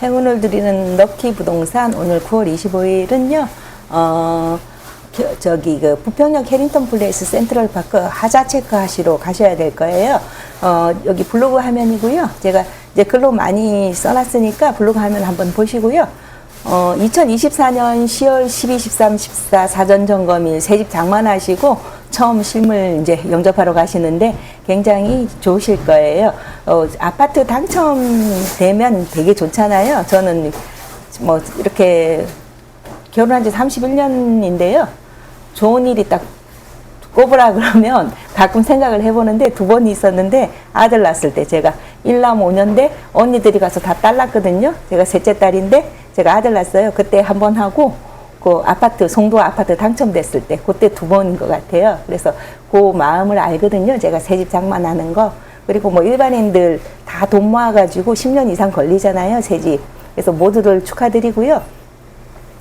행운을 드리는 럭키 부동산 오늘 9월 25일은요. 저기 그 부평역 해링턴 플레이스 센트럴 파크 하자 체크하시러 가셔야 될 거예요. 여기 블로그 화면이고요. 제가 이제 글로 많이 써놨으니까 블로그 화면 한번 보시고요. 2024년 10월 12, 13, 14 사전 점검일 새집 장만하시고 처음 실물 이제 영접하러 가시는데 굉장히 좋으실 거예요. 아파트 당첨되면 되게 좋잖아요. 저는 뭐 이렇게 결혼한 지 31년인데요. 좋은 일이 딱 꼽으라 그러면 가끔 생각을 해보는데 두 번 있었는데 아들 낳았을 때 제가 1남 5년대 언니들이 가서 다 딸 낳거든요. 제가 셋째 딸인데 제가 아들 낳았어요. 그때 한 번 하고 그 아파트 송도 아파트 당첨됐을 때 그때 두 번인 것 같아요. 그래서 그 마음을 알거든요. 제가 새집 장만하는 거. 그리고 뭐 일반인들 다 돈 모아가지고 10년 이상 걸리잖아요. 새집. 그래서 모두들 축하드리고요.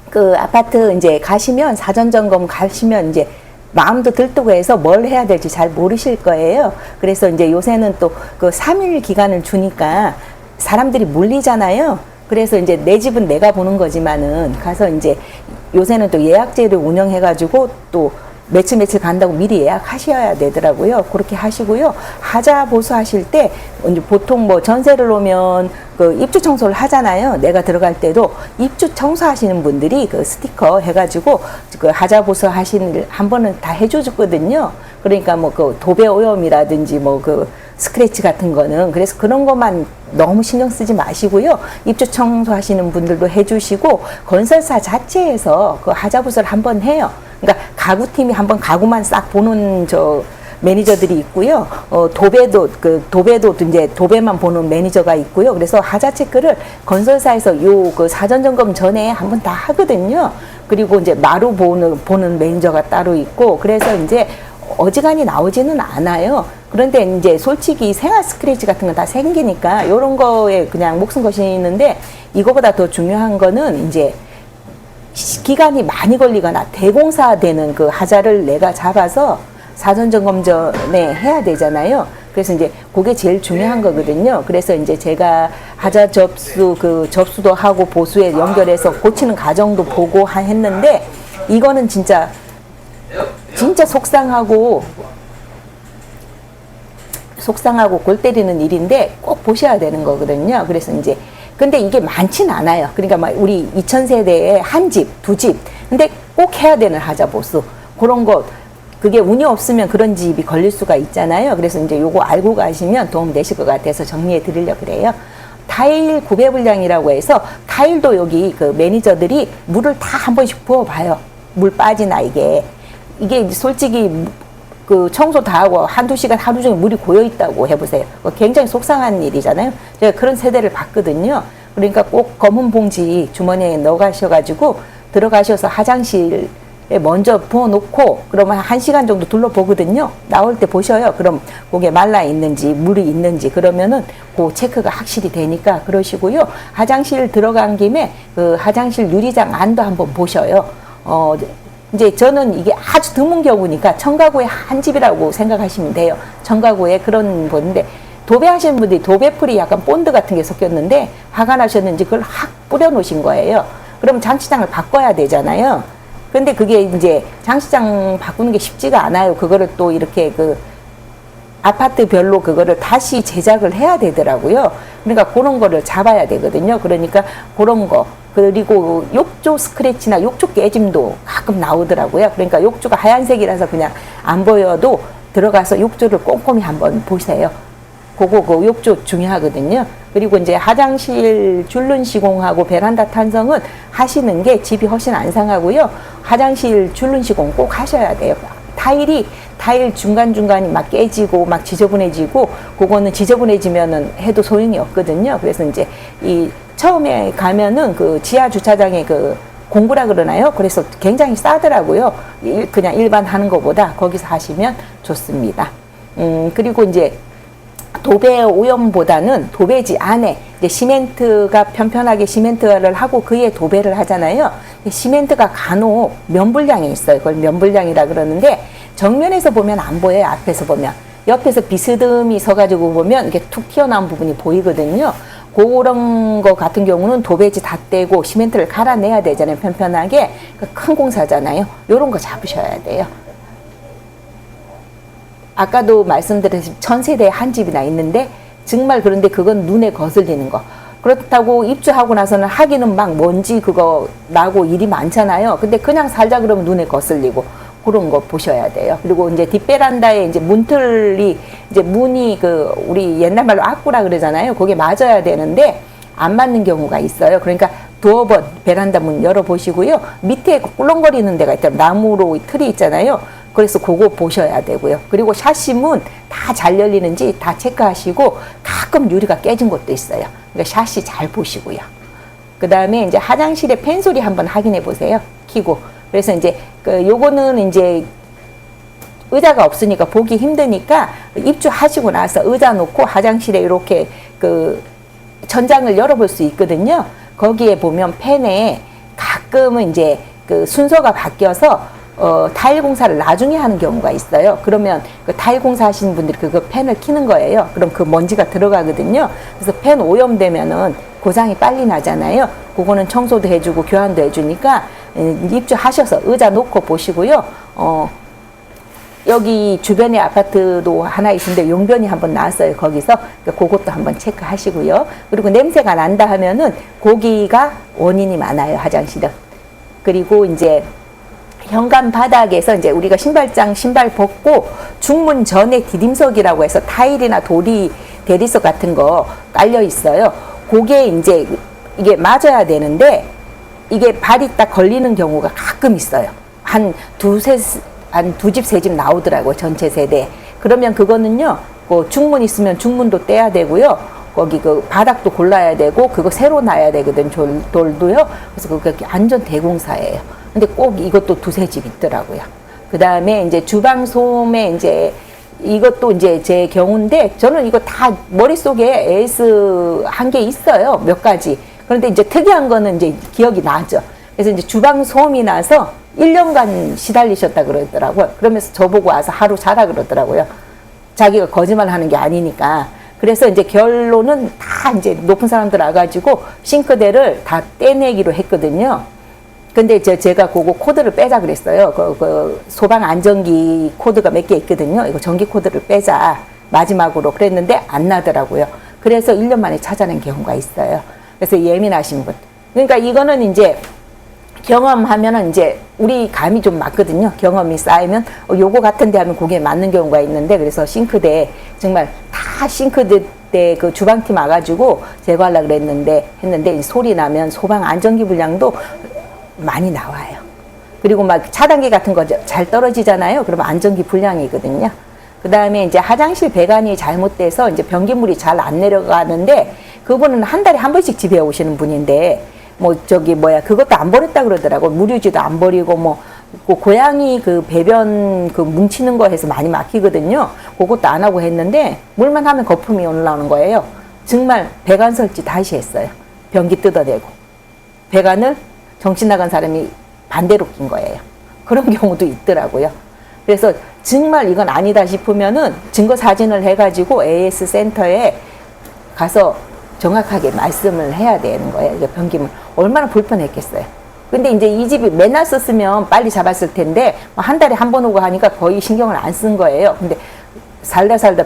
그 아파트 이제 가시면 사전 점검 가시면 이제 마음도 들뜨고 해서 뭘 해야 될지 잘 모르실 거예요. 그래서 이제 요새는 또 그 3일 기간을 주니까 사람들이 몰리잖아요. 그래서 이제 내 집은 내가 보는 거지만은 가서 이제 요새는 또 예약제를 운영해가지고 또 며칠 간다고 미리 예약하셔야 되더라고요. 그렇게 하시고요. 하자 보수하실 때 이제 보통 뭐 전세를 오면 그 입주 청소를 하잖아요. 내가 들어갈 때도 입주 청소하시는 분들이 그 스티커 해가지고 그 하자 보수 하신 한 번은 다 해주거든요. 그러니까 뭐 그 도배 오염이라든지 뭐 그 스크래치 같은 거는 그래서 그런 것만 너무 신경 쓰지 마시고요. 입주 청소하시는 분들도 해주시고 건설사 자체에서 그 하자 보수를 한번 해요. 그러니까 가구팀이 한번 가구만 싹 보는 저 매니저들이 있고요. 도배도 이제 도배만 보는 매니저가 있고요. 그래서 하자 체크를 건설사에서 요 그 사전 점검 전에 한번 다 하거든요. 그리고 이제 마루 보는 매니저가 따로 있고 그래서 이제 어지간히 나오지는 않아요. 그런데 이제 솔직히 생활 스크래치 같은 건 다 생기니까 이런 거에 그냥 목숨 거시는데 이거보다 더 중요한 거는 이제 기간이 많이 걸리거나 대공사되는 그 하자를 내가 잡아서 사전 점검 전에 해야 되잖아요. 그래서 이제 그게 제일 중요한 거거든요. 그래서 이제 제가 하자 접수도 하고 보수에 연결해서 고치는 과정도 보고 했는데 이거는 진짜 속상하고 골 때리는 일인데 꼭 보셔야 되는 거거든요. 그래서 이제 근데 이게 많진 않아요. 그러니까 막 우리 2000세대에 한 집, 두 집. 근데 꼭 해야 되는 하자 보수. 그런 거 그게 운이 없으면 그런 집이 걸릴 수가 있잖아요. 그래서 이제 요거 알고 가시면 도움 되실 것 같아서 정리해 드리려고 그래요. 타일 구배 불량이라고 해서 타일도 여기 그 매니저들이 물을 다 한 번씩 부어 봐요. 물 빠지나 이게 솔직히 그 청소 다 하고 한두 시간 하루 종일 물이 고여 있다고 해보세요. 굉장히 속상한 일이잖아요. 제가 그런 세대를 봤거든요. 그러니까 꼭 검은 봉지 주머니에 넣어 가셔가지고 들어가셔서 화장실에 먼저 부어놓고 그러면 1시간 정도 둘러보거든요. 나올 때 보셔요. 그럼 그게 말라 있는지 물이 있는지 그러면은 그 체크가 확실히 되니까 그러시고요. 화장실 들어간 김에 그 화장실 유리장 안도 한번 보셔요. 이제 저는 이게 아주 드문 경우니까 청가구의 한 집이라고 생각하시면 돼요. 청가구에 그런 건데 도배하시는 분들이 도배풀이 약간 본드 같은 게 섞였는데 화가 나셨는지 그걸 확 뿌려놓으신 거예요. 그럼 장치장을 바꿔야 되잖아요. 근데 그게 이제 장치장 바꾸는 게 쉽지가 않아요. 그거를 또 이렇게 그 아파트별로 그거를 다시 제작을 해야 되더라고요. 그러니까 그런 거를 잡아야 되거든요. 그러니까 그런 거. 그리고 욕조 스크래치나 욕조 깨짐도 가끔 나오더라고요. 그러니까 욕조가 하얀색이라서 그냥 안 보여도 들어가서 욕조를 꼼꼼히 한번 보세요. 그 욕조 중요하거든요. 그리고 이제 화장실 줄눈 시공하고 베란다 탄성은 하시는 게 집이 훨씬 안 상하고요. 화장실 줄눈 시공 꼭 하셔야 돼요. 타일 중간중간이 막 깨지고 막 지저분해지고 그거는 지저분해지면은 해도 소용이 없거든요. 그래서 이제 처음에 가면은 그 지하 주차장에 그 공구라 그러나요? 그래서 굉장히 싸더라고요. 그냥 일반 하는 것보다 거기서 하시면 좋습니다. 그리고 이제 도배 오염보다는 도배지 안에 이제 시멘트가 편편하게 시멘트를 하고 그에 도배를 하잖아요. 시멘트가 간혹 면불량이 있어요. 그걸 면불량이라 그러는데 정면에서 보면 안 보여요. 앞에서 보면. 옆에서 비스듬히 서가지고 보면 이렇게 툭 튀어나온 부분이 보이거든요. 그런 거 같은 경우는 도배지 다 떼고 시멘트를 갈아내야 되잖아요. 편편하게. 큰 공사잖아요. 요런 거 잡으셔야 돼요. 아까도 말씀드렸듯이 1000세대에 한 집이나 있는데 정말 그런데 그건 눈에 거슬리는 거. 그렇다고 입주하고 나서는 하기는 막 먼지 그거 나고 일이 많잖아요. 근데 그냥 살자 그러면 눈에 거슬리고 그런 거 보셔야 돼요. 그리고 이제 뒷베란다에 이제 문틀이 이제 문이 그 우리 옛날 말로 악구라 그러잖아요. 그게 맞아야 되는데 안 맞는 경우가 있어요. 그러니까 두어 번 베란다 문 열어보시고요. 밑에 꿀렁거리는 데가 있다면 나무로 틀이 있잖아요. 그래서 그거 보셔야 되고요. 그리고 샤시문 다 잘 열리는지 다 체크하시고 가끔 유리가 깨진 것도 있어요. 그러니까 샤시 잘 보시고요. 그 다음에 이제 화장실에 팬 소리 한번 확인해 보세요. 키고. 그래서 이제 요거는 이제 의자가 없으니까 보기 힘드니까 입주하시고 나서 의자 놓고 화장실에 이렇게 그 천장을 열어볼 수 있거든요. 거기에 보면 팬에 가끔은 이제 그 순서가 바뀌어서 타일 공사를 나중에 하는 경우가 있어요. 그러면 그 타일 공사 하시는 분들이 그 팬을 켜는 거예요. 그럼 그 먼지가 들어가거든요. 그래서 팬 오염되면은 고장이 빨리 나잖아요. 그거는 청소도 해주고 교환도 해주니까 입주하셔서 의자 놓고 보시고요. 여기 주변에 아파트도 하나 있는데 용변이 한번 나왔어요. 거기서 그것도 한번 체크하시고요. 그리고 냄새가 난다 하면은 거기가 원인이 많아요. 화장실은. 그리고 이제 현관 바닥에서 이제 우리가 신발 벗고 중문 전에 디딤석이라고 해서 타일이나 돌이 대리석 같은 거 깔려 있어요. 그게 이제 이게 맞아야 되는데 이게 발이 딱 걸리는 경우가 가끔 있어요. 한 두 집, 세 집 나오더라고요. 전체 세대. 그러면 그거는요, 그 중문 있으면 중문도 떼야 되고요. 거기 그 바닥도 골라야 되고, 그거 새로 놔야 되거든, 돌도요. 그래서 그게 안전 대공사예요. 근데 꼭 이것도 두세 집 있더라고요. 그 다음에 이제 주방 소음에 이제 이것도 이제 제 경우인데 저는 이거 다 머릿속에 AS 한 게 있어요. 몇 가지. 그런데 이제 특이한 거는 이제 기억이 나죠. 그래서 이제 주방 소음이 나서 1년간 시달리셨다 그러더라고요. 그러면서 저보고 와서 하루 자라 그러더라고요. 자기가 거짓말 하는 게 아니니까. 그래서 이제 결론은 다 이제 높은 사람들 와가지고 싱크대를 다 떼내기로 했거든요. 근데 제가 그거 코드를 빼자 그랬어요. 그 소방 안전기 코드가 몇 개 있거든요. 이거 전기 코드를 빼자. 마지막으로 그랬는데 안 나더라고요. 그래서 1년 만에 찾아낸 경우가 있어요. 그래서 예민하신 분. 그러니까 이거는 이제 경험하면은 이제 우리 감이 좀 맞거든요. 경험이 쌓이면 요거 같은데 하면 그게 맞는 경우가 있는데 그래서 싱크대 정말 다 싱크대 그 주방팀 와가지고 제거하려고 했는데 소리 나면 소방 안전기 불량도 많이 나와요. 그리고 막 차단기 같은 거 잘 떨어지잖아요. 그러면 안전기 불량이거든요. 그 다음에 이제 화장실 배관이 잘못돼서 이제 변기물이 잘 안 내려가는데 그분은 한 달에 한 번씩 집에 오시는 분인데 그것도 안 버렸다 그러더라고. 무류지도 안 버리고 그 고양이 그 배변 그 뭉치는 거 해서 많이 막히거든요. 그것도 안 하고 했는데 물만 하면 거품이 올라오는 거예요. 정말 배관 설치 다시 했어요. 변기 뜯어내고 배관을 정신 나간 사람이 반대로 낀 거예요. 그런 경우도 있더라고요. 그래서 정말 이건 아니다 싶으면은 증거 사진을 해가지고 AS 센터에 가서 정확하게 말씀을 해야 되는 거예요. 이게 변기물 얼마나 불편했겠어요. 근데 이제 이 집이 맨날 썼으면 빨리 잡았을 텐데 한 달에 한 번 오고 하니까 거의 신경을 안 쓴 거예요. 근데 살다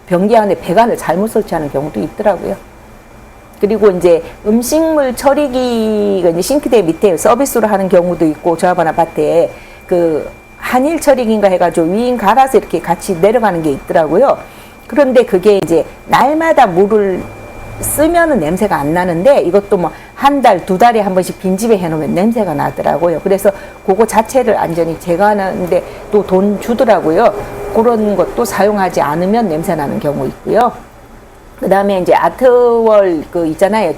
변기 안에 배관을 잘못 설치하는 경우도 있더라고요. 그리고 이제 음식물 처리기가 이제 싱크대 밑에 서비스로 하는 경우도 있고 저번 아파트에 그 한일 처리기인가 해가지고 위인 갈아서 이렇게 같이 내려가는 게 있더라고요. 그런데 그게 이제 날마다 물을 쓰면은 냄새가 안 나는데 이것도 한 달, 두 달에 한 번씩 빈집에 해놓으면 냄새가 나더라고요. 그래서 그거 자체를 안전히 제거하는데 또 돈 주더라고요. 그런 것도 사용하지 않으면 냄새 나는 경우 있고요. 그 다음에 이제 아트월 있잖아요.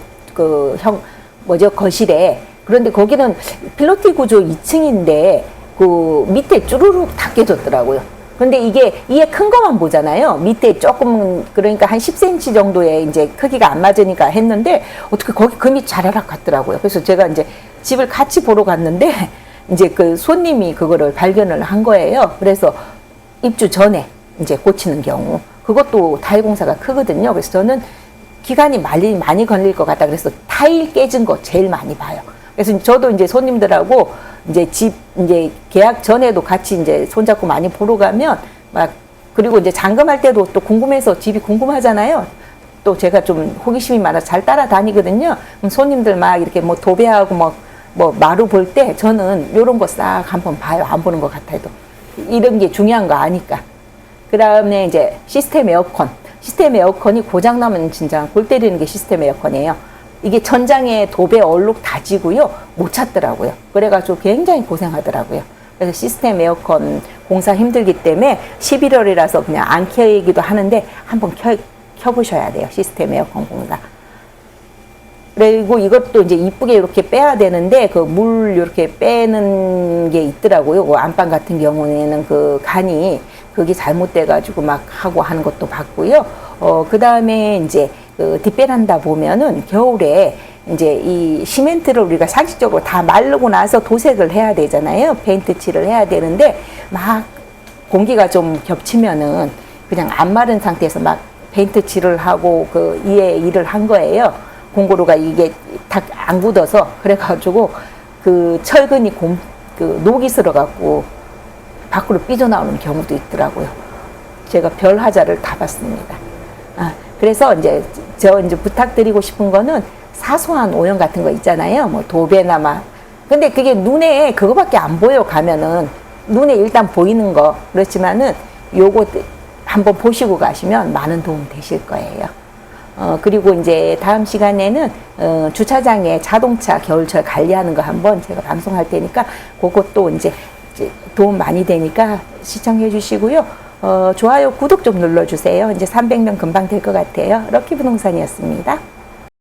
거실에. 그런데 거기는 필로티 구조 2층인데 그 밑에 쭈루룩 다 깨졌더라고요. 근데 이게 큰 거만 보잖아요. 밑에 조금, 그러니까 한 10cm 정도의 이제 크기가 안 맞으니까 했는데, 어떻게 거기 금이 자라락 갔더라고요. 그래서 제가 이제 집을 같이 보러 갔는데, 이제 그 손님이 그거를 발견을 한 거예요. 그래서 입주 전에 이제 고치는 경우. 그것도 타일 공사가 크거든요. 그래서 저는 기간이 많이 걸릴 것 같다. 그래서 타일 깨진 거 제일 많이 봐요. 그래서 저도 이제 손님들하고 이제 집 이제 계약 전에도 같이 이제 손잡고 많이 보러 가면 막 그리고 이제 잔금할 때도 또 궁금해서 집이 궁금하잖아요. 또 제가 좀 호기심이 많아서 잘 따라다니거든요. 그럼 손님들 막 이렇게 뭐 도배하고 뭐 마루 볼 때 저는 요런 거 싹 한번 봐요. 안 보는 것 같아도. 이런 게 중요한 거 아니까. 그 다음에 이제 시스템 에어컨. 시스템 에어컨이 고장나면 진짜 골 때리는 게 시스템 에어컨이에요. 이게 천장에 도배 얼룩 다지고요. 못 찾더라고요. 그래가지고 굉장히 고생하더라고요. 그래서 시스템 에어컨 공사 힘들기 때문에 11월이라서 그냥 안 켜기도 하는데 한번 켜보셔야 돼요. 시스템 에어컨 공사. 그리고 이것도 이제 이쁘게 이렇게 빼야 되는데 그 물 이렇게 빼는 게 있더라고요. 그 안방 같은 경우에는 그 간이 그게 잘못돼가지고 막 하고 하는 것도 봤고요. 그 다음에 이제 그 뒷베란다 보면은 겨울에 이제 이 시멘트를 우리가 상식적으로 다 마르고 나서 도색을 해야 되잖아요. 페인트 칠을 해야 되는데 막 공기가 좀 겹치면은 그냥 안 마른 상태에서 막 페인트 칠을 하고 그 이에 일을 한 거예요. 공고루가 이게 다 안 굳어서 그래가지고 그 철근이 그 녹이 슬어갖고 밖으로 삐져나오는 경우도 있더라고요. 제가 별 하자를 다 봤습니다. 그래서 이제 저 이제 부탁드리고 싶은 거는 사소한 오염 같은 거 있잖아요. 뭐 도배나 막. 근데 그게 눈에 그거밖에 안 보여 가면은 눈에 일단 보이는 거 그렇지만은 요거 한번 보시고 가시면 많은 도움 되실 거예요. 그리고 이제 다음 시간에는 주차장에 자동차 겨울철 관리하는 거 한번 제가 방송할 테니까 그것도 이제 도움 많이 되니까 시청해 주시고요. 좋아요, 구독 좀 눌러주세요. 이제 300명 금방 될 것 같아요. 럭키 부동산이었습니다.